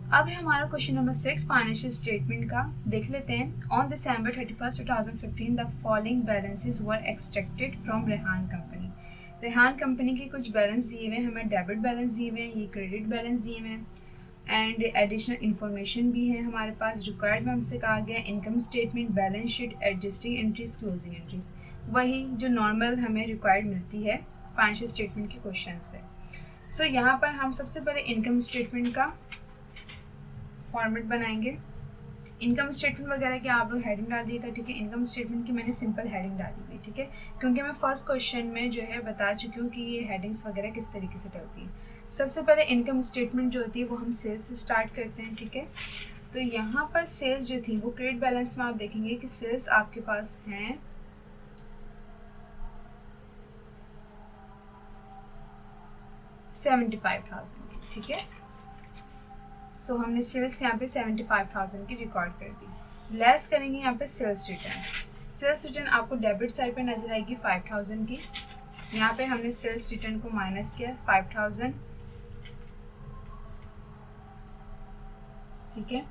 अब है हमारा क्वेश्चन नंबर 6 फाइनेंशियल स्टेटमेंट का। देख लेते हैं। On December 31, 2015 the following balances were extracted from Rehan company. Rehan company के कुछ बैलेंस दिए हुए हैं, हमें डेबिट बैलेंस दिए हुए हैं, ये क्रेडिट बैलेंस दिए हुए हैं एंड एडिशनल इन्फॉर्मेशन भी है हमारे पास। रिक्वायर्ड में हमसे कहा गया income statement, balance sheet, adjusting entries, closing entries, वही जो नॉर्मल हमें रिक्वायर्ड मिलती है फाइनेंशियल स्टेटमेंट के क्वेश्चन से। सो यहाँ पर हम सबसे पहले इनकम स्टेटमेंट का फॉर्मेट बनाएंगे। इनकम स्टेटमेंट वगैरह की आप लोग हेडिंग डालिएगा, ठीक है। इनकम स्टेटमेंट की मैंने सिंपल हेडिंग डाली हुई, ठीक है, क्योंकि मैं फर्स्ट क्वेश्चन में जो है बता चुकी हूँ कि ये हेडिंग्स वगैरह किस तरीके से डलती है। सबसे पहले इनकम स्टेटमेंट जो होती है वो हम सेल्स से स्टार्ट करते हैं, ठीक है। तो यहाँ पर सेल्स जो थी वो क्रेडिट बैलेंस में आप देखेंगे कि सेल्स आपके पास हैं 75,000 की, ठीक है। सो हमने सेल्स यहाँ पे 75,000 की रिकॉर्ड कर दी। लेस करेंगे यहाँ पे सेल्स रिटर्न। सेल्स रिटर्न आपको डेबिट साइड पे नजर आएगी 5,000 की। यहाँ पे हमने सेल्स रिटर्न को माइनस किया 5,000, ठीक है।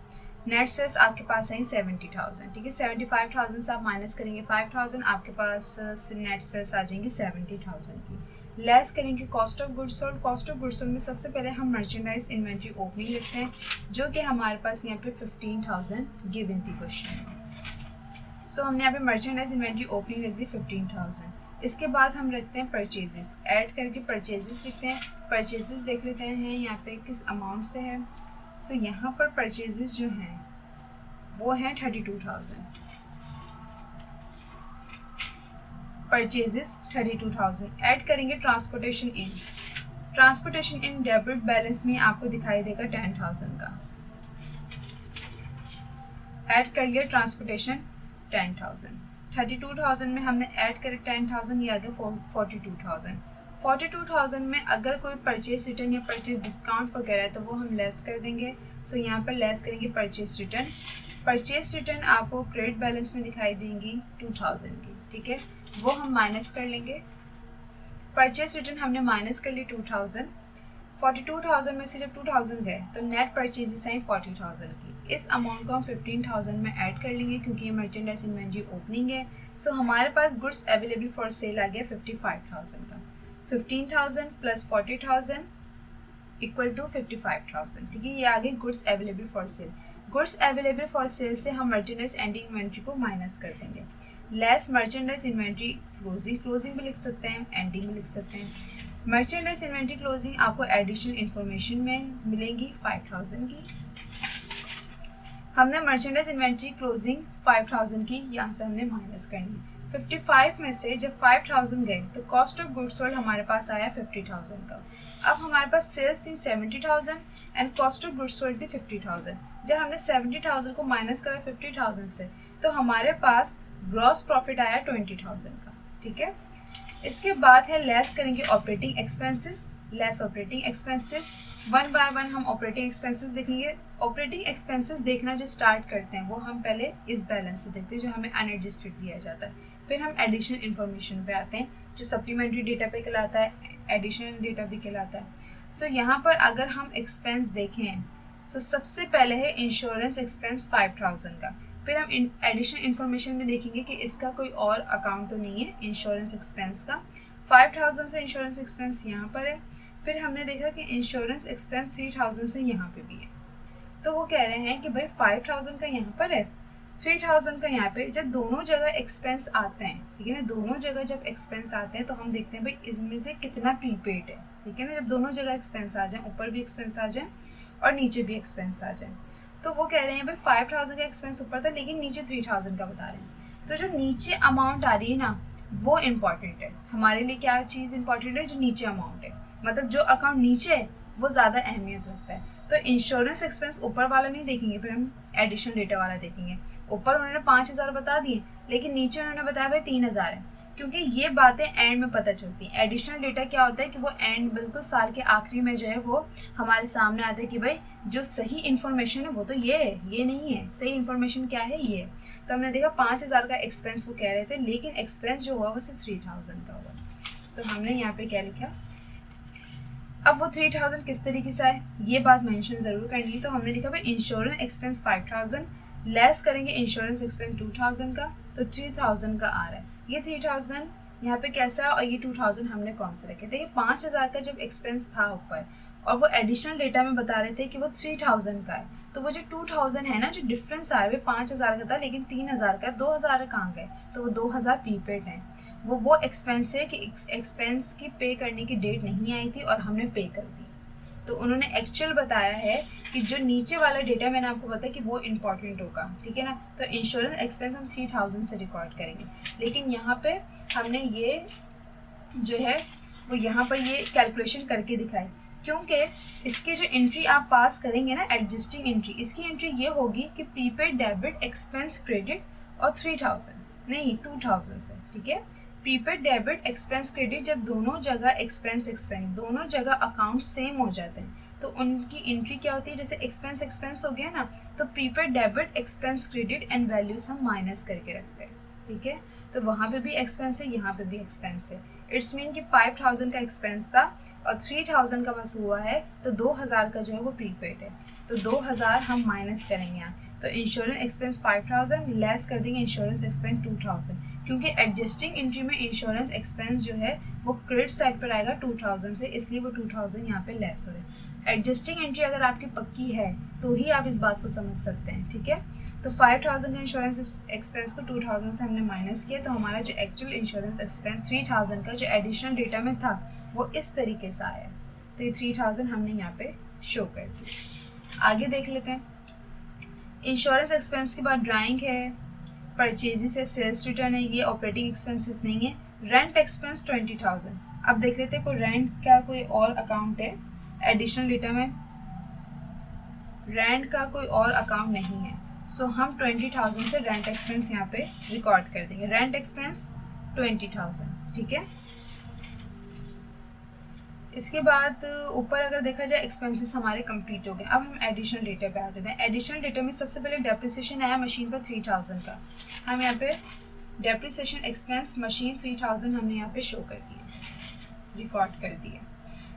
नेट सेल्स आपके पास है 70,000, ठीक है। 75,000 से आप माइनस करेंगे 5,000, आपके पास नेट सेल्स आ जाएंगी 70,000 की। लेस करेंगे cost of goods sold. Cost of goods sold में सबसे पहले हम मर्चेंडाइज इन्वेंट्री ओपनिंग लिखते हैं, जो कि हमारे पास यहाँ पे 15,000 गिवन थी क्वेश्चन में। सो हमने यहाँ पे मर्चेंडाइज इन्वेंट्री ओपनिंग लिख दी 15,000। इसके बाद हम रखते हैं परचेजेस, ऐड करके परचेजेस लिखते हैं। परचेजेस देख लेते हैं यहाँ पे किस अमाउंट से है। सो यहाँ पर परचेजेस जो हैं वो हैं 32,000। परचेजेस 32,000। ऐड करेंगे transportation in. Transportation in debit balance में आपको दिखाई देगा 10,000 का। ऐड कर लिया ट्रांसपोर्टेशन 10,000। 32,000 में हमने ऐड करे 10,000, ये आ गया 42,000। 42,000 में अगर कोई परचेज रिटर्न या परचेज डिस्काउंट वगैरह है तो वो हम लेस कर देंगे। सो यहाँ पर लेस करेंगे परचेज रिटर्न। परचेज रिटर्न आपको क्रेडिट बैलेंस में दिखाई देंगी 2,000 की, ठीक है, वो हम माइनस कर लेंगे। परचेज रिटर्न हमने माइनस कर ली 2,000। 42,000 में से जब 2,000 गए तो नेट परचेजेस हैं 40,000 की। इस अमाउंट को हम 15,000 में ऐड कर लेंगे क्योंकि ये मर्चेंडाइज इन्वेंट्री ओपनिंग है। सो हमारे पास गुड्स अवेलेबल फॉर सेल आ गया 55,000 का। 15,000 प्लस 40,000 इक्वल टू 55,000, ठीक है। ये आ गई goods available for sale. Goods available for sale से हम मर्चेंडाइज एंडिंग इन्वेंट्री को माइनस कर देंगे। Less merchandise inventory closing, closing भी लिख सकते हैं, एंडिंग भी लिख सकते हैं। मर्चेंडाइज इन्वेंट्री क्लोजिंग आपको एडिशनल इन्फॉर्मेशन में मिलेंगी 5,000 की। हमने मर्चेंडाइज इन्वेंट्री क्लोजिंग 5,000 की यहाँ से हमने माइनस करनी। 55 में से जब 5,000 गए तो कॉस्ट ऑफ गुड्स सोल्ड हमारे पास आया 50,000 का। अब हमारे पास सेल्स थी 70,000 and cost of goods sold थी 50,000। जब हमने 70,000 को माइनस करा 50,000 से तो हमारे पास ग्रॉस प्रॉफिट आया 20,000 का, ठीक है। इसके बाद है लेस करेंगे operating expenses. Less operating expenses, one by one हम ऑपरेटिंग एक्सपेंसेस देखेंगे। ऑपरेटिंग एक्सपेंसेस देखना जो स्टार्ट करते हैं वो हम पहले इस बैलेंस से देखते हैं जो हमें अनएडजस्टेड दिया जाता है। फिर हम एडिशनल इन्फॉर्मेशन पे आते हैं जो सप्लीमेंट्री डेटा पे कहलाता है, एडिशनल डेटा भी कहलाता है। सो यहाँ पर अगर हम एक्सपेंस देखें सो सबसे पहले है इंश्योरेंस एक्सपेंस 5,000 का। फिर हम एडिशनल इन्फॉर्मेशन में देखेंगे कि इसका कोई और अकाउंट तो नहीं है इंश्योरेंस एक्सपेंस का। 5,000 से इंश्योरेंस एक्सपेंस यहाँ पर है। फिर हमने देखा कि इंश्योरेंस एक्सपेंस 3,000 से यहाँ पे भी है। तो वो कह रहे हैं कि भाई 5,000 का यहाँ पर है, 3,000 का यहाँ पे। जब दोनों जगह एक्सपेंस आते हैं, ठीक है ना, दोनों जगह जब एक्सपेंस आते हैं तो हम देखते हैं भाई इनमें से कितना प्रीपेड है, ठीक है ना। जब दोनों जगह एक्सपेंस आ जाए, ऊपर भी एक्सपेंस आ जाए और नीचे भी एक्सपेंस आ जाए, तो वो कह रहे हैं भाई 5,000 का एक्सपेंस ऊपर था लेकिन नीचे 3,000 का बता रहे हैं। तो जो नीचे अमाउंट आ रही है ना वो इम्पॉर्टेंट है हमारे लिए। क्या चीज़ इंपॉर्टेंट है? जो नीचे अमाउंट है, मतलब जो अकाउंट नीचे है वो ज़्यादा अहमियत रखता है। तो इंश्योरेंस एक्सपेंस ऊपर वाला नहीं देखेंगे, फिर हम एडिशनल डेटा वाला देखेंगे। ऊपर उन्होंने 5,000 बता दिए लेकिन नीचे उन्होंने बताया भाई 3,000 है, क्योंकि ये बातें एंड में पता चलती हैं। एडिशनल डेटा क्या होता है कि वो एंड बिल्कुल साल के आखिरी में जो है वो हमारे सामने आता है कि भाई जो सही इन्फॉर्मेशन है वो तो ये है, ये नहीं है। सही इन्फॉर्मेशन क्या है? ये। तो हमने देखा 5,000 का एक्सपेंस वो कह रहे थे लेकिन एक्सपेंस जो हुआ वो सिर्फ 3,000 का हुआ। तो हमने यहाँ पे क्या लिखा? अब वो 3000 किस तरीके से आए ये बात मेंशन ज़रूर करनी है। तो हमने लिखा भाई इंश्योरेंस एक्सपेंस 5000 लेस करेंगे इंश्योरेंस एक्सपेंस 2000 का, तो 3000 का आ रहा है। ये 3000 यहाँ पे कैसा है और ये 2000 हमने कौन से रखे। देखिए 5000 का जब एक्सपेंस था ऊपर और वो एडिशनल डेटा में बता रहे थे कि वो 3000 का है, तो वो जो 2000 है ना, जो डिफरेंस आ रहा है 5000 का था लेकिन 3000 का, 2000 कहाँ गए, तो वो 2000 प्रीपेड है। वो एक्सपेंस है कि एक्सपेंस की पे करने की डेट नहीं आई थी और हमने पे कर दी। तो उन्होंने एक्चुअल बताया है कि जो नीचे वाला डेटा मैंने आपको बताया कि वो इम्पॉर्टेंट होगा, ठीक है ना। तो इंश्योरेंस एक्सपेंस हम 3000 से रिकॉर्ड करेंगे, लेकिन यहाँ पे हमने ये जो है वो यहाँ पर ये कैलकुलेशन करके दिखाई, क्योंकि इसकी जो एंट्री आप पास करेंगे ना एडजस्टिंग एंट्री, इसकी एंट्री ये होगी कि प्रीपेड डेबिट एक्सपेंस क्रेडिट और 3000 नहीं 2000 से, ठीक है। प्रीपेड डेबिट एक्सपेंस क्रेडिट जब दोनों जगह एक्सपेंस दोनों जगह अकाउंट सेम हो जाते हैं तो उनकी एंट्री क्या होती है, जैसे एक्सपेंस हो गया ना, तो prepaid debit expense credit and values हम माइनस करके रखते हैं, ठीक है। तो वहाँ पे भी एक्सपेंस है, यहाँ पे भी एक्सपेंस है। इट्स मीन कि 5000 का एक्सपेंस था और 3000 का बस हुआ है, तो 2000 का जो है वो प्रीपेड है, तो 2000 हम माइनस करेंगे यहाँ। तो इंश्योरेंस एक्सपेंस 5000 लेस कर देंगे इंश्योरेंस एक्सपेंस 2000, क्योंकि एडजस्टिंग एंट्री में इंश्योरेंस एक्सपेंस जो है वो क्रेडिट साइड पर आएगा 2000 से, इसलिए वो 2000 यहाँ पे लेस हो रहा है। एडजस्टिंग एंट्री अगर आपकी पक्की है तो ही आप इस बात को समझ सकते हैं, ठीक है। तो 5000 का इंश्योरेंस एक्सपेंस को 2000 से हमने माइनस किया, तो हमारा जो एक्चुअल इंश्योरेंस एक्सपेंस 3000 का जो एडिशनल डेटा में था वो इस तरीके से आया। तो ये 3000 हमने यहाँ पे शो कर दिया। आगे देख लेते हैं। इंश्योरेंस एक्सपेंस के बाद ड्राइंग है, परचेजेस है, सेल्स रिटर्न है, ये ऑपरेटिंग एक्सपेंसेस नहीं है। Rent expense 20000। अब देख लेते हैं कोई रेंट का कोई और अकाउंट है एडिशनल डेटा में, रेंट का कोई और अकाउंट नहीं है, सो हम 20000 से रेंट एक्सपेंस यहाँ पे रिकॉर्ड कर देंगे। रेंट एक्सपेंस 20000, ठीक है। इसके बाद ऊपर अगर देखा जाए एक्सपेंसेस हमारे कंप्लीट हो गए। अब हम एडिशनल डेटा पे आ जाते हैं। एडिशनल डेटा में सबसे पहले डेप्रिसिएशन आया मशीन पर 3000 का, हम यहाँ पे डेप्रिसिएशन एक्सपेंस मशीन 3000 हमने यहाँ पे शो कर दिया, रिकॉर्ड कर दिया।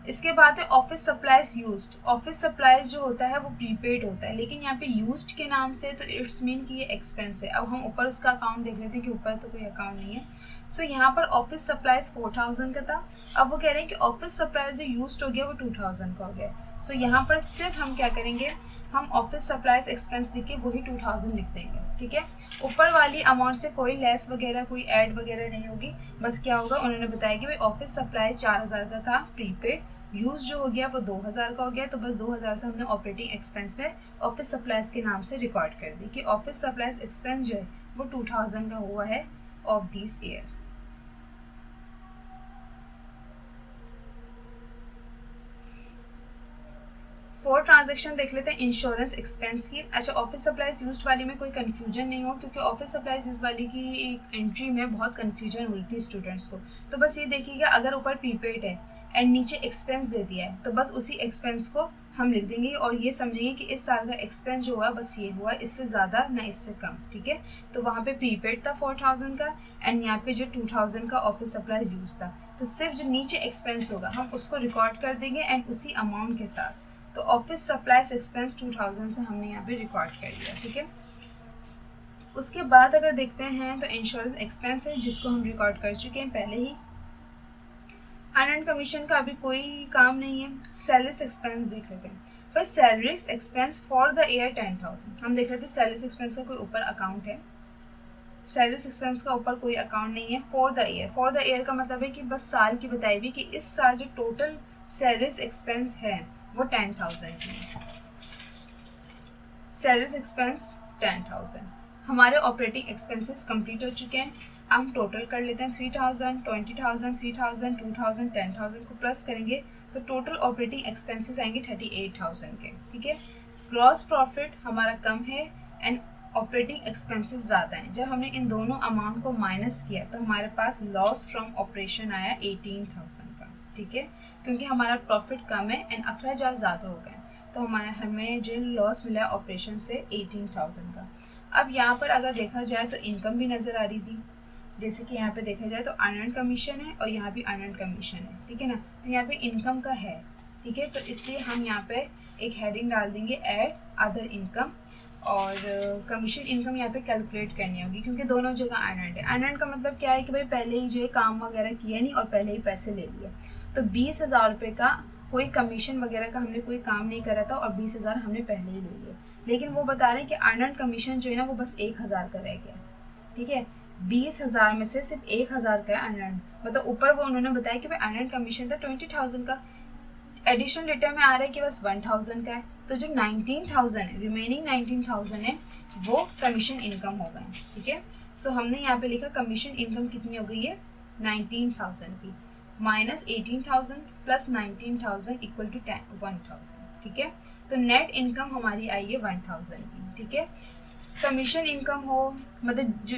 इसके बाद है office supplies used. Office supplies जो होता है वो प्रीपेड होता है, लेकिन यहाँ पे यूज्ड के नाम से तो इट्स मीन कि ये एक्सपेंस है। अब हम ऊपर उसका अकाउंट देख लेते हैं कि ऊपर तो कोई अकाउंट नहीं है। सो यहाँ पर ऑफिस सप्लाईज 4000 का था, अब वो कह रहे हैं कि ऑफिस सप्लाईज जो यूज्ड हो गया वो 2000 का हो गया। सो यहाँ पर सिर्फ हम क्या करेंगे, हम ऑफिस सप्लाईज एक्सपेंस लिख के वही 2000 लिख देंगे, ठीक है। ऊपर वाली अमाउंट से कोई लेस वगैरह कोई ऐड वगैरह नहीं होगी, बस क्या होगा उन्होंने बताया कि भाई ऑफिस सप्लाई 4000 का था प्रीपेड, यूज जो हो गया वो 2000 का हो गया, तो बस 2000 से हमने ऑपरेटिंग एक्सपेंस में ऑफिस सप्लाईज के नाम से रिकॉर्ड कर दी कि ऑफिस सप्लाईज एक्सपेंस जो है वो 2000 का हुआ है of this year. Four transaction देख लेते हैं इंश्योरेंस एक्सपेंस की। अच्छा, ऑफिस सप्लाईज यूज्ड वाली में कोई कंफ्यूजन नहीं हो, क्योंकि ऑफिस सप्लाईज यूज वाली की एक एंट्री में बहुत कंफ्यूजन मिलती है स्टूडेंट्स को। तो बस ये देखिएगा, अगर ऊपर प्रीपेड है एंड नीचे एक्सपेंस दे दिया है तो बस उसी एक्सपेंस को हम लिख देंगे और ये समझेंगे कि इस साल का एक्सपेंस जो हुआ बस ये हुआ, इससे ज़्यादा ना इससे कम, ठीक है। तो वहाँ पे प्रीपेड था 4000 का एंड यहाँ पे जो 2000 का ऑफिस सप्लाईज यूज था, तो सिर्फ जो नीचे एक्सपेंस होगा हम उसको रिकॉर्ड कर देंगे एंड उसी अमाउंट के साथ। तो ऑफिस सप्लाईज एक्सपेंस 2000 से हमने यहाँ पे रिकॉर्ड कर लिया, ठीक है। उसके बाद अगर देखते हैं तो इंश्योरेंस एक्सपेंस है जिसको हम रिकॉर्ड कर चुके हैं पहले ही। अर्न कमीशन का अभी कोई काम नहीं है। सैलरीज एक्सपेंस देख लेते हैं। पर salaries expense for the year 10000 हम देख लेते हैं। सैलरीज एक्सपेंस का कोई ऊपर अकाउंट है, सैलरीज एक्सपेंस का ऊपर कोई अकाउंट नहीं है। For the year, for the year का मतलब है कि बस साल की बताई हुई कि इस साल जो टोटल सैलरीज एक्सपेंस है वो 10000 की है। Salaries expense 10000। हमारे ऑपरेटिंग एक्सपेंसेस कंप्लीट हो चुके हैं। हम टोटल कर लेते हैं 3000, 20000, 3000, 2000, 10000 को प्लस करेंगे तो टोटल ऑपरेटिंग एक्सपेंसेस आएंगे 38000 के, ठीक है। ग्रॉस प्रॉफिट हमारा कम है एंड ऑपरेटिंग एक्सपेंसेस ज़्यादा हैं। जब हमने इन दोनों अमाउंट को माइनस किया तो हमारे पास लॉस फ्रॉम ऑपरेशन आया 18000 का, ठीक है, क्योंकि हमारा प्रॉफिट कम है एंड अखराजात ज़्यादा हो गए, तो हमें जो लॉस मिला ऑपरेशन से 18000 का। अब यहाँ पर अगर देखा जाए तो इनकम भी नज़र आ रही थी, जैसे कि यहाँ पे देखा जाए तो अर्नड कमीशन है और यहाँ भी अर्नड कमीशन है, ठीक है ना। तो यहाँ पे इनकम का है ठीक है। तो इसलिए हम यहाँ पे एक हेडिंग डाल देंगे ऐड अदर इनकम, और कमीशन इनकम यहाँ पे कैलकुलेट करनी होगी क्योंकि दोनों जगह अर्नड है। अर्नड का मतलब क्या है कि भाई पहले ही जो है काम वगैरह किया नहीं और पहले ही पैसे ले लिए। तो 20,000 रुपये का कोई कमीशन वगैरह का हमने कोई काम नहीं करा था और 20,000 हमने पहले ही ले लिए, लेकिन वो बता रहे हैं कि अर्नड कमीशन जो है ना वो बस 1,000 का रह गया, ठीक है। 20,000 में से सिर्फ 1,000 का है अर्नड, मतलब ऊपर वो उन्होंने बताया कि भाई अर्नड कमीशन था 20,000 का, एडिशनल डेटा में आ रहा है कि बस 1,000 का है। तो जो 19,000 है, रिमेनिंग 19,000 है वो कमीशन इनकम हो गए, ठीक है। सो हमने यहाँ पे लिखा कमीशन इनकम कितनी हो गई है 19,000 की, माइनस 18,000 प्लस 19,000 इक्वल टू 1,000, ठीक है। तो नेट इनकम हमारी आई है 1,000 की, ठीक है। कमीशन इनकम हो मतलब जो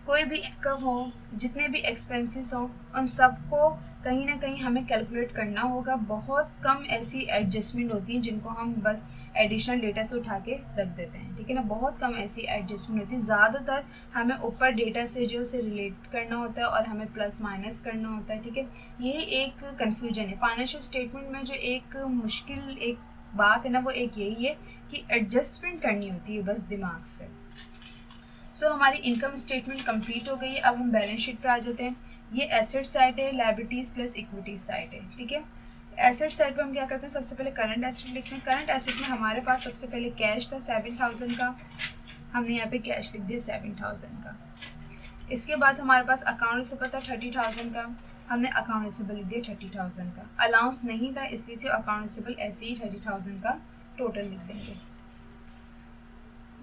कोई भी इनकम हो, जितने भी एक्सपेंसेस हो, उन सबको कहीं ना कहीं हमें कैलकुलेट करना होगा। बहुत कम ऐसी एडजस्टमेंट होती है जिनको हम बस एडिशनल डेटा से उठा के रख देते हैं, ठीक है ना। बहुत कम ऐसी एडजस्टमेंट होती है, ज़्यादातर हमें ऊपर डेटा से जो उसे रिलेट करना होता है और हमें प्लस माइनस करना होता है, ठीक है। यही एक कन्फ्यूजन है फाइनेंशियल स्टेटमेंट में। जो एक मुश्किल एक बात है ना वो एक यही है कि एडजस्टमेंट करनी होती है बस दिमाग से। सो हमारी इनकम स्टेटमेंट कंप्लीट हो गई है। अब हम बैलेंस शीट पे आ जाते हैं। ये एसेट साइड है, लायबिलिटीज प्लस इक्विटीज साइड है, ठीक है। एसेट साइड पे हम क्या करते हैं, सबसे पहले करंट एसेट लिखते हैं। करंट एसेट में हमारे पास सबसे पहले कैश था 7,000 का, हमने यहाँ पे कैश लिख दिया 7,000 का। इसके बाद हमारे पास अकाउंट रिसीवेबल था 30,000 का, हमने अकाउंट रिसीवेबल लिख दिया 30,000 का। अलाउंस नहीं था इसलिए सिर्फ अकाउंट रिसीवेबल ऐसे ही 30,000 का टोटल लिख देंगे।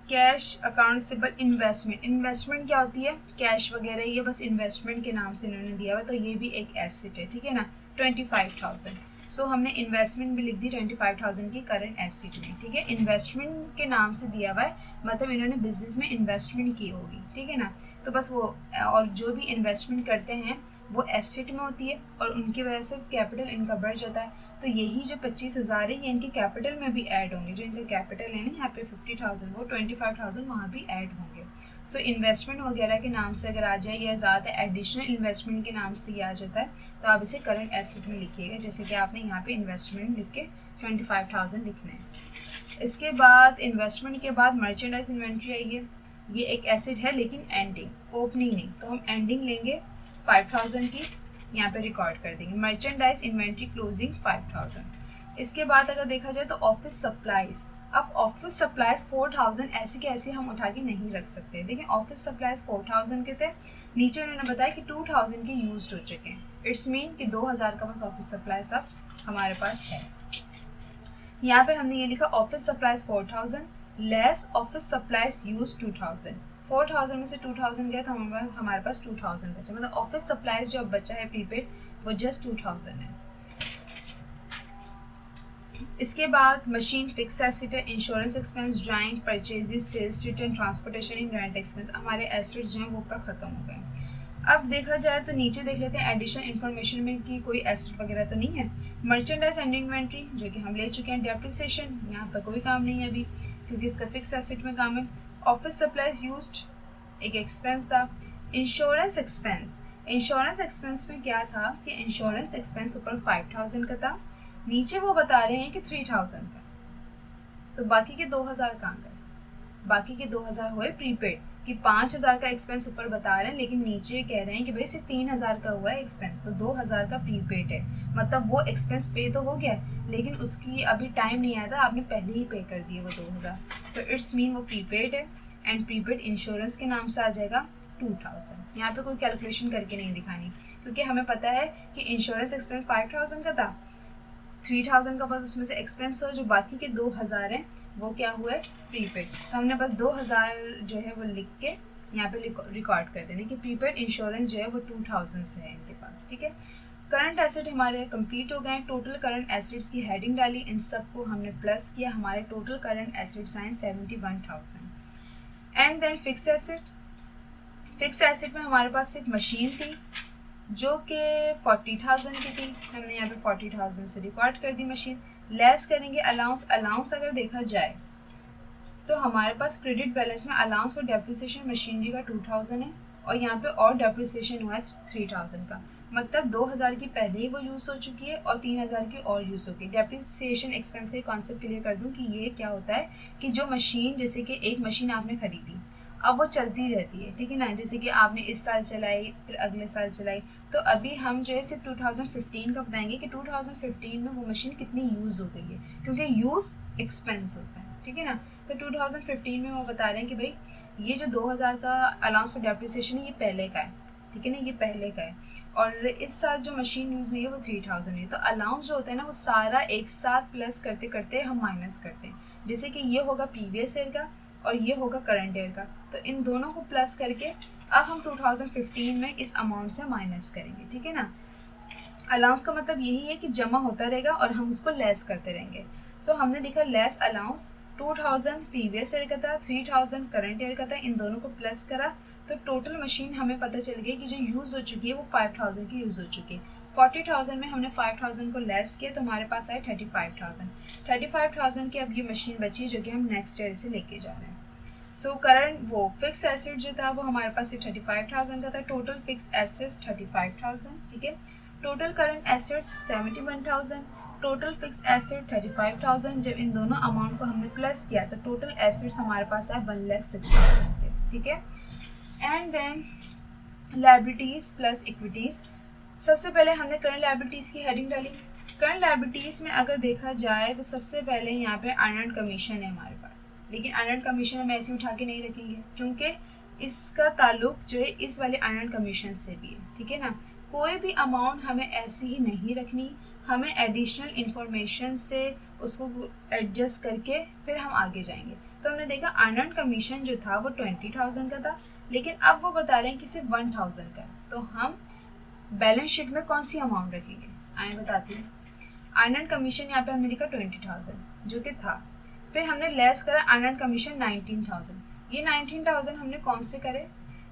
Cash, account receivable, investment. Investment क्या होती है, कैश वगैरह, ये बस इन्वेस्टमेंट के नाम से इन्होंने दिया हुआ, तो ये भी एक एसेट है, ठीक है ना। 25,000, सो हमने इन्वेस्टमेंट भी लिख दी 25,000 की करंट एसेट में, ठीक है। इन्वेस्टमेंट के नाम से दिया हुआ है मतलब इन्होंने बिजनेस में इन्वेस्टमेंट की होगी, ठीक है ना। तो बस वो, और जो भी इन्वेस्टमेंट करते हैं वो एसेट में होती है और उनकी वजह से कैपिटल इनका बढ़ जाता है। तो यही जो 25,000 है ये इनके कैपिटल में भी ऐड होंगे। जो इनका कैपिटल है ना यहाँ पे 50,000, वो 25,000 वहाँ भी ऐड होंगे। सो इन्वेस्टमेंट वगैरह के नाम से अगर आ जाए या ज़्यादा एडिशनल इन्वेस्टमेंट के नाम से ये आ जाता है तो आप इसे करंट एसेट में लिखिएगा, जैसे कि आपने यहाँ पे इन्वेस्टमेंट लिख के 25,000 लिखना है। इसके बाद इन्वेस्टमेंट के बाद मर्चेंडाइज इन्वेंट्री आई है। ये एक एसेट है लेकिन एंडिंग, ओपनिंग नहीं, तो हम एंडिंग लेंगे 5,000 की, यहाँ पे रिकॉर्ड कर देंगे। Merchandise inventory closing 5,000। इसके बाद अगर देखा जाए तो ऑफिस सप्लाईज, अब ऑफिस सप्लाईज 4,000 ऐसी के ऐसी हम उठा के नहीं रख सकते। देखिए ऑफिस सप्लाईज 4,000 के थे, नीचे उन्होंने बताया कि 2,000 के यूज हो चुके हैं। इट्स मीन कि 2,000 का बस ऑफिस सप्लाईज अब हमारे पास है। यहाँ पे हमने ये लिखा office supplies 4,000 less office supplies use 2,000। 4,000 में से 2,000 गया तो हमारे पास 2,000 बचा, मतलब ऑफिस सप्लाईज जो बचा है प्रीपेड वो जस्ट 2,000 है। इसके बाद मशीन फिक्स एसेट है, insurance expense, drawing, purchases, sales return, transportation in rent expense, हमारे एसेट्स जो हैं वो ऊपर खत्म हो गए। अब देखा जाए तो नीचे देख लेते हैं एडिशनल इन्फॉर्मेशन में कि कोई एसेट वगैरह तो नहीं है। मर्चेंडाइज एंड इन्वेंट्री जो कि हम ले चुके हैं। डेप्रिसिएशन यहाँ पर कोई काम नहीं है अभी क्योंकि इसका फिक्स एसेट में काम है। ऑफिस सप्लाईज यूज्ड एक एक्सपेंस था। इंश्योरेंस एक्सपेंस, इंश्योरेंस एक्सपेंस में क्या था कि इंश्योरेंस एक्सपेंस ऊपर 5,000 का था, नीचे वो बता रहे हैं कि 3,000 का, तो बाकी के 2,000 कहाँ गए, बाकी के 2,000 हुए प्रीपेड कि 5,000 का एक्सपेंस ऊपर बता रहे हैं लेकिन नीचे कह रहे हैं कि भाई सिर्फ 3,000 का हुआ है एक्सपेंस, तो 2,000 का प्रीपेड है, मतलब वो एक्सपेंस पे तो हो गया लेकिन उसकी अभी टाइम नहीं आया था, आपने पहले ही पे कर दिए वो 2,000, तो इट्स मीन वो प्रीपेड है एंड प्रीपेड इंश्योरेंस के नाम से आ जाएगा 2,000। यहाँ पे कोई कैलकुलेशन करके नहीं दिखानी क्योंकि हमें पता है कि इंश्योरेंस एक्सपेंस 5,000 का था, 3,000 का बस उसमें से एक्सपेंस हुआ, जो बाकी के 2,000 हैं वो क्या हुआ है प्रीपेड, तो हमने बस 2,000 जो है वो लिख के यहाँ पे रिकॉर्ड कर देने कि प्रीपेड इंश्योरेंस जो है वो 2,000 से है इनके पास, ठीक है। करंट एसेट हमारे कंप्लीट हो गए। टोटल करंट एसेट्स की हेडिंग डाली, इन सबको हमने प्लस किया, हमारे टोटल करंट एसेट्स आए 71,000। And then fix asset, fix asset में हमारे पास सिर्फ मशीन थी जो कि 40,000 की थी, हमने यहाँ पे 40,000 से रिकॉर्ड कर दी मशीन। लेस करेंगे अलाउंस, अलाउंस अगर देखा जाए तो हमारे पास क्रेडिट बैलेंस में अलाउंस और डेप्रिसिएशन मशीनरी का 2,000 है और यहाँ पे और डेप्रिसिएशन हुआ है 3,000 का, मतलब 2000 की पहले ही वो यूज़ हो चुकी है और 3000 की और यूज़ होगी। डेप्रिसिएशन एक्सपेंस का कॉन्सेप्ट क्लियर कर दूं कि ये क्या होता है कि जो मशीन, जैसे कि एक मशीन आपने खरीदी, अब वो चलती रहती है, ठीक है ना, जैसे कि आपने इस साल चलाई, फिर अगले साल चलाई, तो अभी हम जो है सिर्फ 2015 का बताएंगे कि 2015 में वो मशीन कितनी यूज़ हो गई है, क्योंकि यूज़ एक्सपेंस होता है, ठीक है ना। तो 2015 में वो बता रहे हैं कि भाई ये जो 2000 का अलाउंस फॉर डेप्रिसिएशन है ये पहले का है, ठीक है ना, ये पहले का है, और इस साल जो मशीन यूज़ हुई है वो 3000 है। तो अलाउंस जो होता है ना वो सारा एक साथ प्लस करते करते हम माइनस करते हैं, जैसे कि ये होगा प्रीवियस ईयर का और ये होगा करंट ईयर का, तो इन दोनों को प्लस करके अब हम 2015 में इस अमाउंट से माइनस करेंगे, ठीक है ना। अलाउंस का मतलब यही है कि जमा होता रहेगा और हम उसको लेस करते रहेंगे। तो हमने लिखा लेस अलाउंस, 2000 प्रीवियस ईयर का था, 3000 करंट ईयर का था, इन दोनों को प्लस करा तो टोटल मशीन हमें पता चल गई कि जो यूज़ हो चुकी है वो 5000 की यूज़ हो चुकी है। 40,000 में हमने 5000 को लेस किया तो हमारे पास आए 35,000। 35,000 की अब ये मशीन बची जो कि हम नेक्स्ट ईयर से लेके जा रहे हैं। सो करंट वो फिक्स एसेट जो था वो हमारे पास 35,000 का था, टोटल फिक्स एसेट्स 35,000, ठीक है। Total current assets 71,000, total fix asset 35,000। जब इन दोनों अमाउंट को हमने प्लस किया तो टोटल एसेट्स हमारे पास आए 1,06,000 के, ठीक है। And then liabilities plus equities. सबसे पहले हमने करंट लायबिलिटीज की हेडिंग डाली। करंट लायबिलिटीज में अगर देखा जाए तो सबसे पहले यहाँ पे अर्नड कमीशन है हमारे पास, लेकिन अर्नड कमीशन हम ऐसे उठा के नहीं रखेंगे क्योंकि इसका ताल्लुक जो है इस वाले अर्नड कमीशन से भी है, ठीक है ना। कोई भी अमाउंट हमें ऐसी ही नहीं रखनी, हमें एडिशनल इंफॉर्मेशन से उसको एडजस्ट करके फिर हम आगे जाएंगे। तो हमने देखा अर्नड कमीशन जो था वो 20,000 का था, लेकिन अब वो बता रहे हैं कि सिर्फ 1000 का है, तो हम बैलेंस शीट में कौन सी अमाउंट रखेंगे आए बताती हूँ। अर्नड कमीशन यहाँ पे हमने लिखा 20,000 जो कि था, फिर हमने लेस करा अर्नड कमीशन 19,000। ये 19,000 हमने कौन से करे,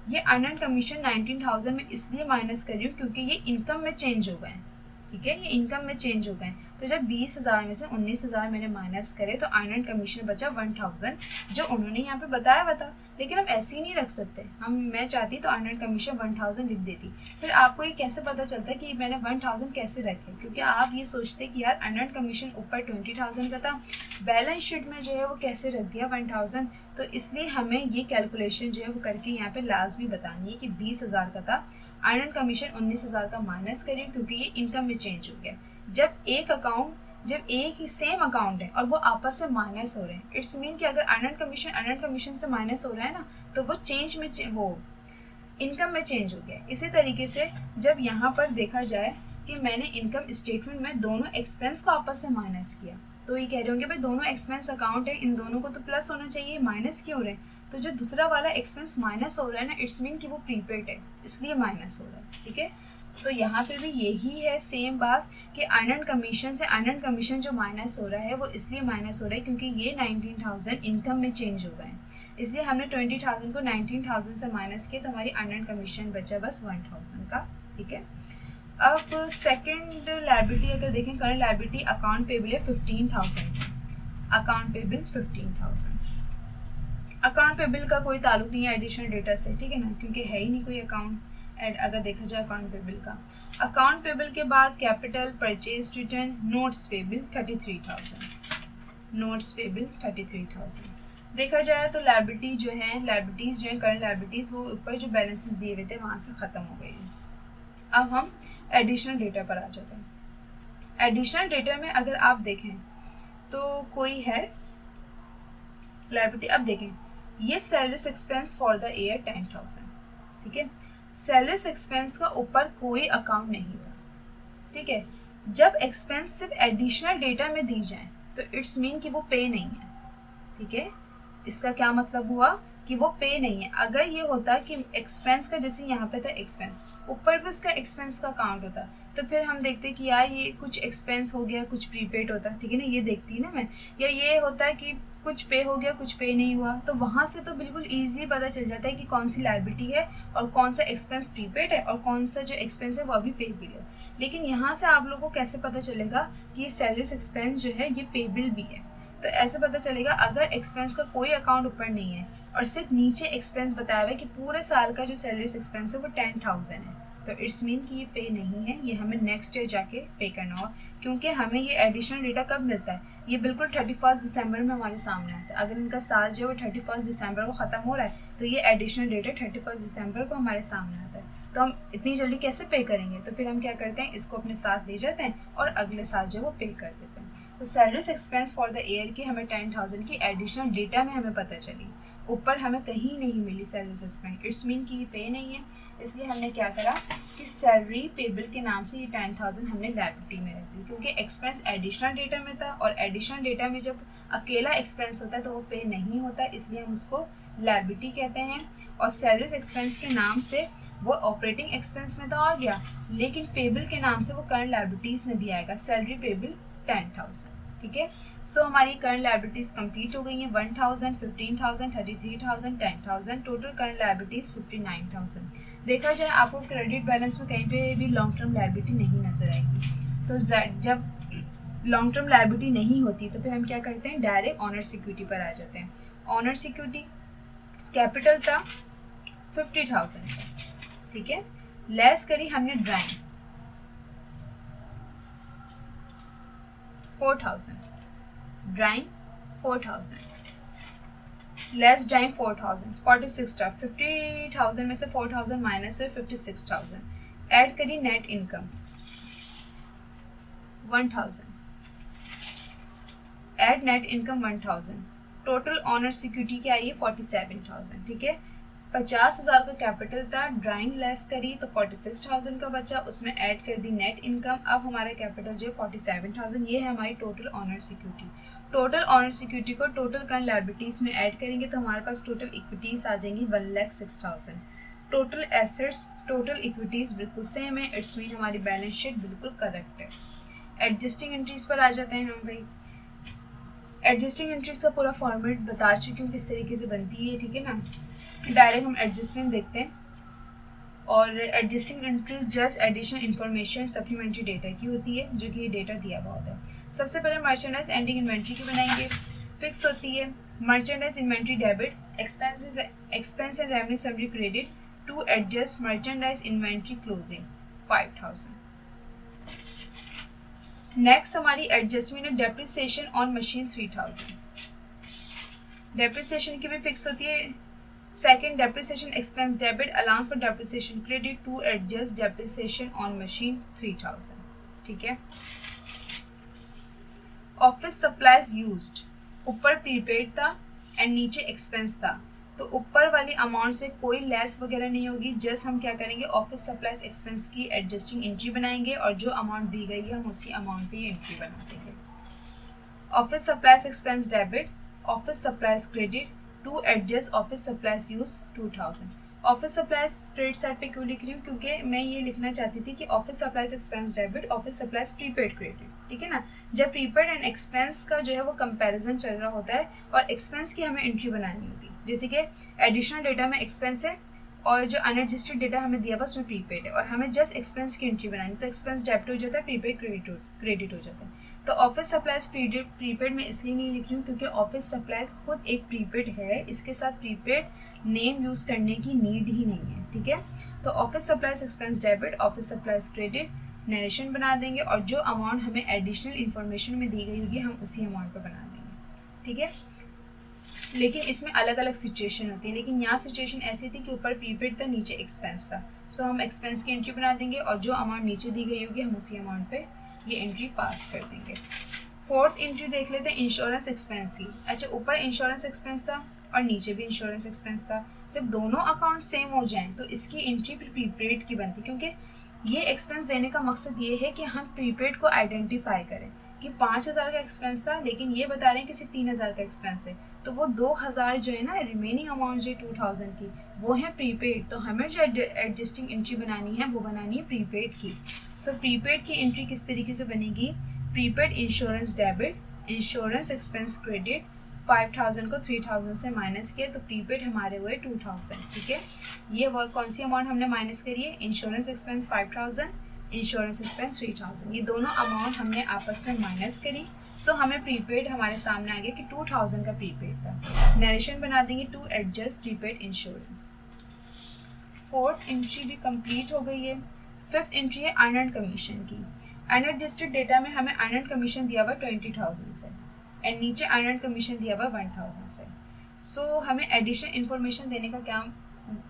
ये अर्नड कमीशन 19,000 में इसलिए माइनस कर रही हूँ क्योंकि ये इनकम में चेंज हो गए हैं, ठीक है, ये इनकम में चेंज हो गए। तो जब 20,000 में से 19,000 मैंने माइनस करे तो अर्नड कमीशन बचा 1,000 जो उन्होंने यहाँ पे बताया बता, लेकिन हम ऐसे ही नहीं रख सकते। मैं चाहती तो अर्नड कमीशन 1,000 लिख देती। फिर आपको ये कैसे पता चलता है कि मैंने 1,000 कैसे रखे, क्योंकि आप ये सोचते कि यार अर्नड कमीशन ऊपर 20,000 का था, बैलेंस शीट में जो है वो कैसे रख दिया 1,000, तो इसलिए हमें ये कैलकुलेशन जो है वो करके यहाँ पे लाजमी बतानी है कि 20,000 का था, अर्नड कमीशन 19,000 का माइनस करिए क्योंकि ये इनकम में चेंज हो गया। जब एक ही सेम अकाउंट है और वो आपस से माइनस हो रहे हैं, इट्स मीन कि अगर अर्नड कमीशन से माइनस हो रहा है ना तो वो चेंज में वो इनकम में चेंज हो गया। इसी तरीके से जब यहाँ पर देखा जाए कि मैंने इनकम स्टेटमेंट में दोनों एक्सपेंस को आपस से माइनस किया, तो ये कह रहे होंगे भाई दोनों एक्सपेंस अकाउंट है, इन दोनों को तो प्लस होना चाहिए, माइनस क्यों हो रहे हैं। तो जो दूसरा वाला एक्सपेंस माइनस हो रहा है ना, इट्स मीन कि वो प्रीपेड है इसलिए माइनस हो रहा है, ठीक है। तो यहाँ पे भी यही है सेम बात कि अर्नड कमीशन से अर्नड कमीशन जो माइनस हो रहा है वो इसलिए माइनस हो रहा है क्योंकि ये 19,000 इनकम में चेंज हो गए हैं, इसलिए हमने 20,000 को 19,000 से माइनस किया तो हमारी अर्नड कमीशन बचा बस 1,000 का, ठीक है। अब सेकेंड लायबिलिटी अगर देखें, करंट लायबिलिटी अकाउंट पेबल है 15,000, अकाउंट पेबल 15,000। अकाउंट पेबल का कोई ताल्लुक नहीं है एडिशनल डेटा से, ठीक है ना, क्योंकि है ही नहीं कोई अकाउंट अगर देखा जाए अकाउंट पेबल का। अकाउंट पेबल के बाद capital, purchase return, notes payable 33,000, notes payable 33,000। देखा जाए तो लायबिलिटीज जो है करंट लायबिलिटीज वो ऊपर जो बैलेंसेस दिए हुए थे वहाँ से ख़त्म हो गए हैं। अब हम एडिशनल डेटा पर आ जाते हैं। एडिशनल डेटा में अगर आप देखें तो कोई है लायबिलिटी, अब देखें ये salaries expense for the year 10,000, ठीक है। सैलरीज एक्सपेंस का ऊपर कोई अकाउंट नहीं था, ठीक है। जब एक्सपेंस सिर्फ एडिशनल डेटा में दी जाए तो इट्स मीन कि वो पे नहीं है, ठीक है। इसका क्या मतलब हुआ कि वो पे नहीं है। अगर ये होता कि एक्सपेंस का जैसे यहाँ पे था एक्सपेंस, ऊपर भी उसका एक्सपेंस का काउंट होता तो फिर हम देखते कि यार ये कुछ एक्सपेंस हो गया, कुछ प्रीपेड होता, ठीक है ना, ये देखती ना मैं, या ये होता है कि कुछ पे हो गया कुछ पे नहीं हुआ, तो वहाँ से तो बिल्कुल ईजिली पता चल जाता है कि कौन सी लायबिलिटी है और कौन सा एक्सपेंस प्रीपेड है और कौन सा जो एक्सपेंस है वो अभी पेबल है। लेकिन यहाँ से आप लोगों को कैसे पता चलेगा कि ये सैलरीज एक्सपेंस जो है ये पेबल भी है, तो ऐसे पता चलेगा अगर एक्सपेंस का कोई अकाउंट ऊपर नहीं है और सिर्फ नीचे एक्सपेंस बताया हुआ है कि पूरे साल का जो सैलरीज एक्सपेंस है वो 10,000 है, तो इट्स मीन कि ये पे नहीं है, ये हमें नेक्स्ट ईयर जाके पे करना होगा, क्योंकि हमें ये एडिशनल डेटा कब मिलता है, ये बिल्कुल 31 दिसंबर में हमारे सामने आता है। अगर इनका साल जो है वो 31 दिसंबर को ख़त्म हो रहा है तो ये एडिशनल डेटा 31 दिसंबर को हमारे सामने आता है। तो हम इतनी जल्दी कैसे पे करेंगे, तो फिर हम क्या करते हैं, इसको अपने साथ ले जाते हैं और अगले साल जो वो पे कर देते हैं। तो salaries expense for the year की हमें 10,000 की एडिशनल डेटा में हमें पता चली, ऊपर हमें कहीं नहीं मिली सैलरीज एक्सपेंस, इट्स मीन कि ये पे नहीं है। इसलिए हमने क्या करा कि सैलरी पेबल के नाम से ये 10,000 हमने लायबिलिटी में रहती है, क्योंकि एक्सपेंस एडिशनल डेटा में था और एडिशनल डेटा में जब अकेला एक्सपेंस होता है तो वो पे नहीं होता, इसलिए हम उसको लायबिलिटी कहते हैं। और सैलरीज एक्सपेंस के नाम से वो ऑपरेटिंग एक्सपेंस में तो आ गया, लेकिन पेबल के नाम से वो करंट लायबिलिटीज में भी आएगा, सैलरी पेबल 10,000। ठीक है, सो हमारी करंट लायबिलिटीज कंप्लीट हो गई हैं, 1,000, 15,000, 33,000, 10,000, टोटल करंट लायबिलिटीज 59,000। देखा जाए आपको क्रेडिट बैलेंस में कहीं पे भी लॉन्ग टर्म लायबिलिटी नहीं नजर आएगी। तो जब लॉन्ग टर्म लायबिलिटी नहीं होती तो फिर हम क्या करते हैं, डायरेक्ट ऑनर सिक्योरिटी पर आ जाते हैं। ऑनर सिक्योरिटी कैपिटल था 50,000 का, ठीक है, लेस करी हमने ड्राइंग 4,000, ड्राइंग 4,000, लेस ड्राइंग 4,000, 46 था, 50,000 में से 4,000 माइनस हुए 56,000, ऐड करी net income 1,000, add net income 1,000, total owner security क्या आई है 47,000। ठीक है, 50,000 का कैपिटल था, ड्राइंग लेस करी तो 46,000 का बचा, उसमें ऐड कर दी नेट इनकम, अब हमारा कैपिटल जो 47,000, ये है हमारी total owner security. Total owner security को टोटल करंट लायबिलिटीज में ऐड करेंगे तो हमारे पास टोटल इक्विटीज आ जाएंगी 1,06,000। टोटल एसेट्स टोटल इक्विटीज बिल्कुल सेम है, इट्स मीन हमारी बैलेंस शीट बिल्कुल करेक्ट है। एडजस्टिंग एंट्रीज पर आ जाते हैं हम भाई। एडजस्टिंग एंट्रीज का पूरा फॉर्मेट बता चुकी हूँ किस तरीके से बनती है, ठीक है ना। डायरेक्ट हम एडजस्टमेंट देखते हैं, और adjusting entries just additional information supplementary data की होती है, जो कि ये डेटा दिया हुआ होता है। सबसे पहले मर्चेंडाइज एंडिंग इन्वेंट्री की बनाएंगे, फिक्स होती है merchandise inventory debit, expense and revenue summary credit to adjust merchandise inventory closing 5,000। Next हमारी एडजस्टमेंट है डेप्रिसिएशन ऑन मशीन 3,000, डेप्रिसिएशन की भी फिक्स होती है। Second, depreciation expense debit allowance for depreciation credit to adjust depreciation on machine 3,000। ठीक है, office supplies used, ऊपर prepaid था एंड नीचे एक्सपेंस था, तो ऊपर वाली अमाउंट से कोई लेस वगैरह नहीं होगी, जस्ट हम क्या करेंगे ऑफिस सप्लाईज एक्सपेंस की एडजस्टिंग एंट्री बनाएंगे और जो अमाउंट दी गई है हम उसी अमाउंट पे एंट्री बना देंगे। Office supplies expense debit, office supplies credit to adjust office supplies use 2,000। Office supplies credit side पे क्यों लिख रही हूँ, क्योंकि मैं ये लिखना चाहती थी कि office supplies expense debit, office supplies prepaid credit, ठीक है ना। जब प्रीपेड एंड एक्सपेंस का जो है वो कंपैरिजन चल रहा होता है और एक्सपेंस की हमें एंट्री बनानी होती है, जैसे कि एडिशनल डेटा में एक्सपेंस है और जो अनएडजस्टेड डेटा हमें दिया हुआ उसमें प्रीपेड है और हमें जस्ट एक्सपेंस की एंट्री बनानी, तो एक्सपेंस डेबिट हो जाता है, प्रीपेड क्रेडिट हो जाता है। तो ऑफिस सप्लाईज प्रीपेड में इसलिए नहीं लिख रही हूँ क्योंकि ऑफिस सप्लाईज खुद एक प्रीपेड है, इसके साथ प्रीपेड नेम यूज करने की नीड ही नहीं है, ठीक है। तो office supplies expense debit, office supplies credit, narration बना देंगे और जो अमाउंट हमें एडिशनल इन्फॉर्मेशन में दी गई होगी हम उसी अमाउंट पर बना देंगे, ठीक है। लेकिन इसमें अलग अलग सिचुएशन होती है, लेकिन यहाँ सिचुएशन ऐसी थी कि ऊपर प्रीपेड था नीचे एक्सपेंस था, सो हम एक्सपेंस की एंट्री बना देंगे और जो अमाउंट नीचे दी गई होगी हम उसी अमाउंट पे ये एंट्री पास कर देंगे। फोर्थ एंट्री देख लेते हैं इंश्योरेंस एक्सपेंस की। अच्छा, ऊपर इंश्योरेंस एक्सपेंस था और नीचे भी इंश्योरेंस एक्सपेंस था, जब दोनों अकाउंट सेम हो जाएं तो इसकी एंट्री फिर प्रीपेड की बनती, क्योंकि ये एक्सपेंस देने का मकसद ये है कि हम प्रीपेड को आइडेंटिफाई करें कि 5,000 का एक्सपेंस था लेकिन ये बता रहे हैं कि सिर्फ 3,000 का एक्सपेंस है, तो वो 2,000 जो है ना रिमेनिंग अमाउंट जो है 2,000 की वो है प्रीपेड, तो हमें जो एडजस्टिंग एंट्री बनानी है वो बनानी है प्रीपेड की। सो प्रीपेड की एंट्री किस तरीके से बनेगी, prepaid insurance debit, insurance expense credit, 5,000 को 3,000 से माइनस किया तो प्रीपेड हमारे हुए 2,000, ठीक है। ये वो कौन सी अमाउंट हमने माइनस करी है, इंश्योरेंस एक्सपेंस 5,000, इंश्योरेंस एक्सपेंस 3,000, ये दोनों अमाउंट हमने आपस में माइनस करी, सो हमें प्रीपेड हमारे सामने आ गया कि 2,000 का प्रीपेड था। नरेशन बना देंगे to adjust prepaid insurance. Fourth entry भी कंप्लीट हो गई है। फिफ्थ एंट्री है अर्नड कमीशन की। अनएडजस्टेड डेटा में हमें अर्नड कमीशन दिया हुआ 20,000 से एंड नीचे अर्नड कमीशन दिया हुआ 1,000 से। सो हमें एडिशनल इन्फॉर्मेशन देने का क्या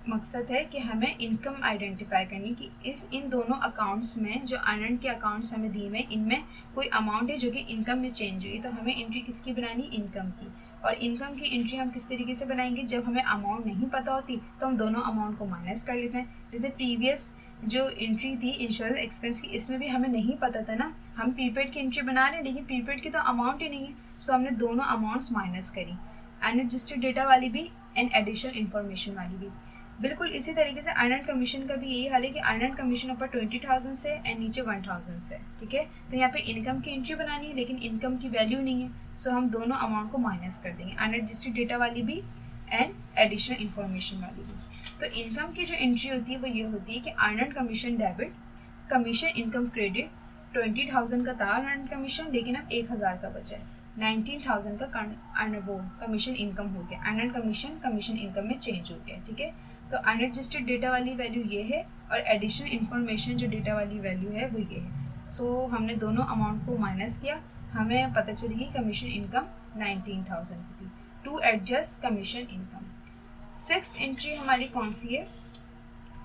मकसद है कि हमें इनकम आइडेंटिफाई करनी कि इन दोनों अकाउंट्स में जो अर्नड के अकाउंट्स हमें दिए हुए इनमें कोई अमाउंट है जो कि इनकम में चेंज हुई, तो हमें एंट्री किसकी बनानी, इनकम की। और इनकम की एंट्री हम किस तरीके से बनाएंगे, जब हमें अमाउंट नहीं पता होती तो हम दोनों अमाउंट को माइनस कर लेते हैं। जैसे प्रीवियस जो एंट्री थी इंश्योरेंस एक्सपेंस की, इसमें भी हमें नहीं पता था ना, हम प्रीपेड की एंट्री बना रहे हैं लेकिन प्रीपेड की तो अमाउंट ही नहीं है, सो हमने दोनों अमाउंट्स माइनस करी, अनएडजस्टेड डेटा वाली भी एंड एडिशनल इन्फॉर्मेशन वाली भी। बिल्कुल इसी तरीके से अर्नड कमीशन का भी यही हाल है कि अर्नड कमीशन ऊपर 20,000 से एंड नीचे 1,000 से, ठीक है। तो यहाँ पे इनकम की एंट्री बनानी है लेकिन इनकम की वैल्यू नहीं है, सो हम दोनों अमाउंट को माइनस कर देंगे, अनएडजस्टेड डेटा वाली भी एंड एडिशनल इन्फॉर्मेशन वाली भी। तो इनकम की जो एंट्री होती है वो ये होती है कि earned commission debit, commission income credit. 20,000 का था अर्नड कमीशन लेकिन अब 1,000 का बचा है, 19,000 का वो कमीशन इनकम हो गया, अर्नड कमीशन कमीशन इनकम में चेंज हो गया, ठीक है। तो अनएडजस्टेड डेटा वाली वैल्यू ये है और एडिशनल इन्फॉर्मेशन जो डेटा वाली वैल्यू है वो ये है। सो हमने दोनों अमाउंट को माइनस किया, हमें पता चलेगी कमीशन इनकम 19,000 की थी। To adjust commission income. Sixth entry हमारी कौन सी है,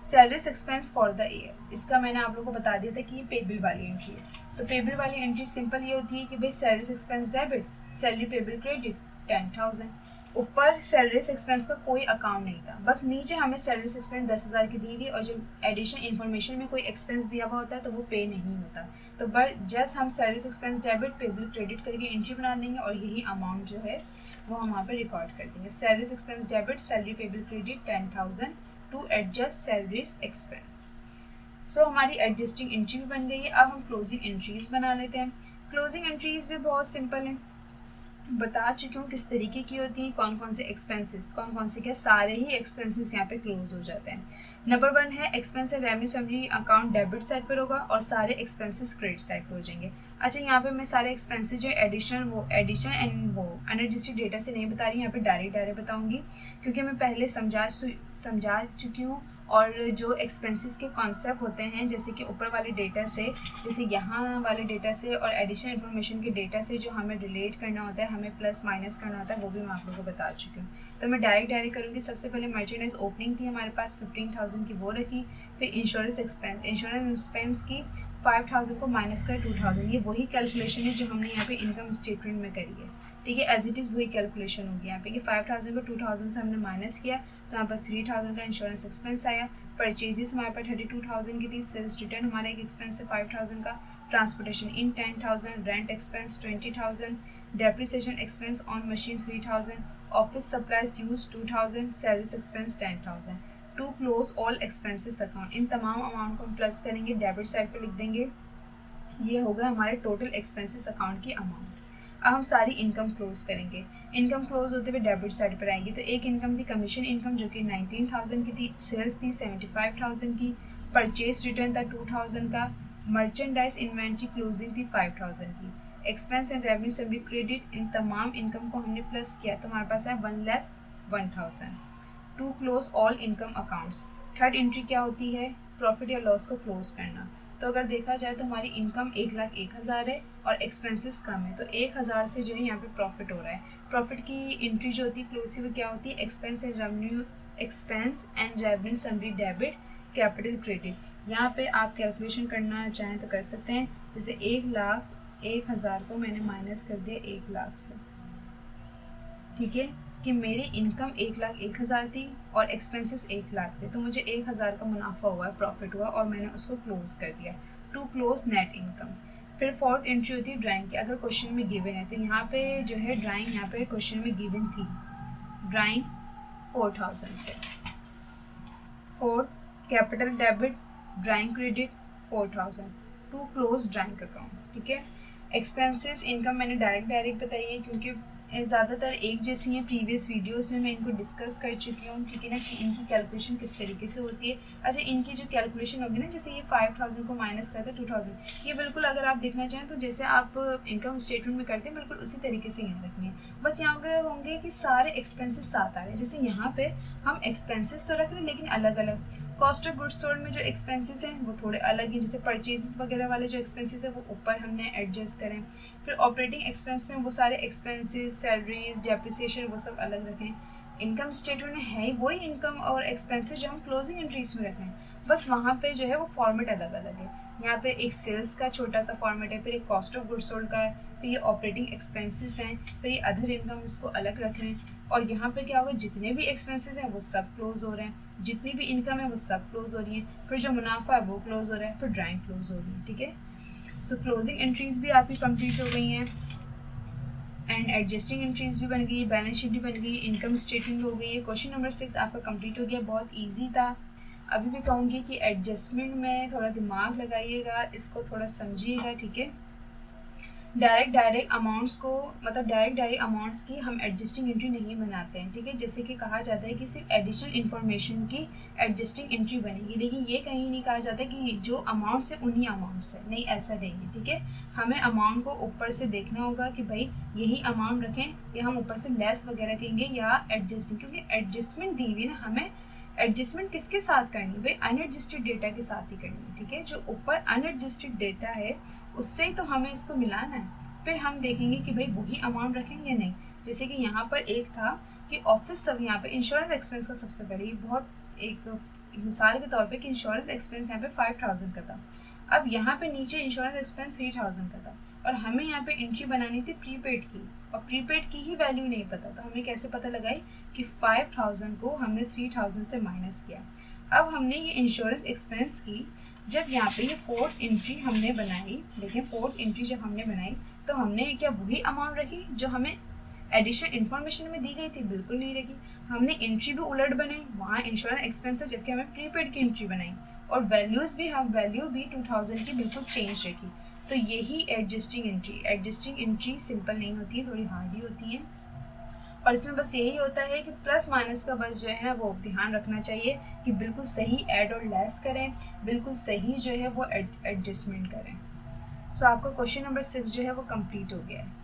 salaries expense for the year. इसका मैंने आप लोगों को बता दिया था कि ये पेबल वाली एंट्री है। तो पेबल वाली एंट्री सिंपल ये होती है कि भाई salaries expense debit, salary payable credit 10,000। ऊपर सैलरीज एक्सपेंस का कोई अकाउंट नहीं था, बस नीचे हमें सैलरीज एक्सपेंस 10,000 की दी हुई और जब एडिशनल इन्फॉर्मेशन में कोई एक्सपेंस दिया हुआ होता है तो वो पे नहीं होता, तो बस जस्ट हम salaries expense debit payable credit करके एंट्री बना देंगे और यही अमाउंट जो है वो हम वहाँ पर रिकॉर्ड कर देंगे। Salaries expense debit, salary payable credit 10,000 to adjust salaries expense. So हमारी एडजस्टिंग एंट्री भी बन गई है। अब हम क्लोजिंग एंट्रीज बना लेते हैं। क्लोजिंग एंट्रीज भी बहुत सिंपल हैं, बता चुकी हूँ किस तरीके की होती हैं, कौन कौन से एक्सपेंसेस, कौन कौन से क्या सारे ही एक्सपेंसेस यहाँ पे क्लोज हो जाते हैं। नंबर 1 है expense and revenue summary account debit side पर होगा और सारे एक्सपेंसेस क्रेडिट साइड पर हो जाएंगे। अच्छा, यहाँ पे मैं सारे एक्सपेंसेस जो एडिशन एंड वो अनएडजस्टेड डेटा से नहीं बता रही, यहाँ पे डायरेक्ट बताऊंगी क्योंकि मैं पहले समझा चुकी हूँ। और जो एक्सपेंसेस के कॉन्सेप्ट होते हैं जैसे कि ऊपर वाले डेटा से, जैसे यहाँ वाले डेटा से और एडिशनल इन्फॉर्मेशन के डेटा से जो हमें रिलेट करना होता है, हमें प्लस माइनस करना होता है, वो भी मैं आप लोगों को बता चुकी हूँ। तो मैं डायरेक्ट करूँगी। सबसे पहले मर्चेंडाइज ओपनिंग थी हमारे पास 15,000 की, वो रखी। फिर इंश्योरेंस एक्सपेंस की 5,000 को माइनस कर 2,000, ये वही कैलकुलेशन है जो हमने यहाँ पे इनकम स्टेटमेंट में करी है, ठीक है। एज इट इज़ वही कैलकुलेशन होगी यहाँ पे कि 5,000 को 2,000 से हमने माइनस किया तो यहाँ पर 3,000 का इंश्योरेंस एक्सपेंस आया। परचेजेस हमारे पास 32,000 की थी। सेल्स रिटर्न हमारा एक एक्सपेंस है 5,000 का। Transportation in 10,000, rent expense 20,000, depreciation expense on machine 3,000, office supplies use 2,000, sales expense 10,000। To close all expenses account, इन तमाम अमाउंट को हम प्लस करेंगे, डेबिट साइड पे लिख देंगे। ये होगा हमारे टोटल एक्सपेंसेस अकाउंट की अमाउंट। अब हम सारी इनकम क्लोज करेंगे। इनकम क्लोज होते हुए डेबिट साइड पर आएंगी। तो एक इनकम थी कमीशन इनकम जो कि 19,000 की थी, सेल्स थी 75,000 की, परचेज रिटर्न था 2,000 का, मर्चेंडाइज इन्वेंट्री क्लोजिंग थी 5,000 की, expense and revenue summary credit, इन तमाम इनकम को हमने प्लस किया तो हमारे पास है 1,01,000। To close all income accounts. Third entry क्या होती है, प्रॉफिट या लॉस को क्लोज करना। तो अगर देखा जाए तो हमारी इनकम 1,01,000 है और एक्सपेंसेस कम है, तो 1,000 से जो है यहाँ पे प्रॉफिट हो रहा है। प्रॉफिट की एंट्री जो होती है क्लोजिव वो क्या होती है, expense and revenue summary debit, capital credit. यहाँ पे आप कैलकुलेशन करना चाहें तो कर सकते हैं। जैसे 1,01,000 को मैंने माइनस कर दिया 1,00,000 से, ठीक है, कि मेरी इनकम 1,01,000 थी और एक्सपेंसेस 1,00,000 थे, तो मुझे 1,000 का मुनाफा हुआ, प्रॉफिट हुआ और मैंने उसको क्लोज कर दिया। To close net income. फिर फोर्थ एंट्री होती है ड्राइंग की। अगर क्वेश्चन में गिवन है तो यहाँ पे जो है ड्राइंग यहाँ पे क्वेश्चन में गिवन थी, ड्राइंग 4,000 से। Fourth capital debit, drawing credit 4,000 to close drawing account, ठीक है। एक्सपेंसेस इनकम मैंने डायरेक्ट बताई है क्योंकि ज़्यादातर एक जैसी हैं। प्रीवियस वीडियोस में मैं इनको डिस्कस कर चुकी हूँ, ठीक है ना, कि इनकी कैलकुलेशन किस तरीके से होती है। अच्छा, इनकी जो कैलकुलेशन होगी ना, जैसे ये 5,000 को माइनस करते हैं 2,000, ये बिल्कुल अगर आप देखना चाहें तो जैसे आप इनकम स्टेटमेंट में करते हैं बिल्कुल उसी तरीके से याद रखनी है। बस यहाँ होंगे कि सारे एक्सपेंसेस साथ आ रहे हैं। जैसे यहाँ पे हम एक्सपेंसेस तो रख रहे हैं लेकिन अलग अलग, कॉस्ट ऑफ गुड्स सोल्ड में जो एक्सपेंसेस हैं वो थोड़े अलग हैं, जैसे परचेजेस वगैरह वाले जो एक्सपेंसेस हैं वो ऊपर हमने एडजस्ट करें। फिर ऑपरेटिंग एक्सपेंस में वो सारे एक्सपेंसेस, सैलरीज, डेप्रिसिएशन वो सब अलग रखें। इनकम स्टेटमेंट में है वही इनकम और एक्सपेंसेस जो हम क्लोजिंग एंट्रीज में रखें, बस वहाँ पे जो है वो फॉर्मेट अलग अलग है। यहाँ पे एक सेल्स का छोटा सा फॉर्मेट है, फिर एक कॉस्ट ऑफ गुड्स सोल्ड का है, फिर ये ऑपरेटिंग एक्सपेंसेस हैं, फिर ये अदर इनकम, इसको अलग रख रहे हैं। और यहाँ पे क्या होगा, जितने भी एक्सपेंसेस हैं वो सब क्लोज हो रहे हैं, जितनी भी इनकम है वो सब क्लोज हो रही है, फिर जो मुनाफा है वो क्लोज हो रहा है, फिर ड्राइंग क्लोज हो रही है। ठीक है, सो क्लोजिंग एंट्रीज भी आपकी कंप्लीट हो गई हैं एंड एडजस्टिंग एंट्रीज भी बन गई, बैलेंस शीट भी बन गई, इनकम स्टेटमेंट हो गई है। क्वेश्चन नंबर 6 आपका कंप्लीट हो गया, बहुत ईजी था। अभी भी कहूँगी कि एडजस्टमेंट में थोड़ा दिमाग लगाइएगा, इसको थोड़ा समझिएगा। ठीक है, डायरेक्ट अमाउंट्स को, मतलब डायरेक्ट अमाउंट्स की हम एडजस्टिंग एंट्री नहीं बनाते हैं। ठीक है, जैसे कि कहा जाता है कि सिर्फ एडिशनल इन्फॉर्मेशन की एडजस्टिंग एंट्री बनेगी, लेकिन ये कहीं नहीं कहा जाता कि जो अमाउंट्स है उन्हीं अमाउंट्स है, नहीं, ऐसा नहीं है। ठीक है, हमें अमाउंट को ऊपर से देखना होगा कि भाई यही अमाउंट रखें, या हम ऊपर से लेस वगैरह करेंगे या एडजस्टिंग, क्योंकि एडजस्टमेंट दी हुई ना, हमें एडजस्टमेंट किसके साथ करनी है भाई, अनएडजस्टेड डेटा के साथ ही करनी है। ठीक है, जो ऊपर अनएडजस्टेड डेटा है उससे ही तो हमें इसको मिलाना है। फिर हम देखेंगे कि भाई वही अमाउंट रखें या नहीं। जैसे कि यहाँ पर एक था कि ऑफिस सब, यहाँ पे इंश्योरेंस एक्सपेंस का सबसे पहले ये बहुत एक मिसाल के तौर पे कि इंश्योरेंस एक्सपेंस यहाँ पे 5000 का था, अब यहाँ पे नीचे इंश्योरेंस एक्सपेंस 3000 का था, और हमें यहाँ पे एंट्री बनानी थी प्रीपेड की, और प्रीपेड की ही वैल्यू नहीं पता, तो हमें कैसे पता लगाई कि 5000 को हमने 3000 से माइनस किया। अब हमने ये इंश्योरेंस एक्सपेंस की, जब यहाँ पे ये फोर्थ एंट्री हमने बनाई, देखिए फोर्थ एंट्री जब हमने बनाई तो हमने क्या वही अमाउंट रखी जो हमें एडिशनल इन्फॉर्मेशन में दी गई थी, बिल्कुल नहीं रखी। हमने एंट्री भी उलट बनाई, वहाँ इंश्योरेंस एक्सपेंस जबकि हमें प्रीपेड की एंट्री बनाई, और वैल्यूज भी, हम वैल्यू भी 2000 की बिल्कुल चेंज रखी। तो यही एडजस्टिंग एंट्री सिंपल नहीं होती है, थोड़ी हार्ड ही होती है, और इसमें बस यही होता है कि प्लस माइनस का बस जो है ना वो ध्यान रखना चाहिए कि बिल्कुल सही ऐड और लेस करें, बिल्कुल सही जो है वो एडजस्टमेंट करें। सो आपका क्वेश्चन नंबर 6 जो है वो कंप्लीट हो गया है।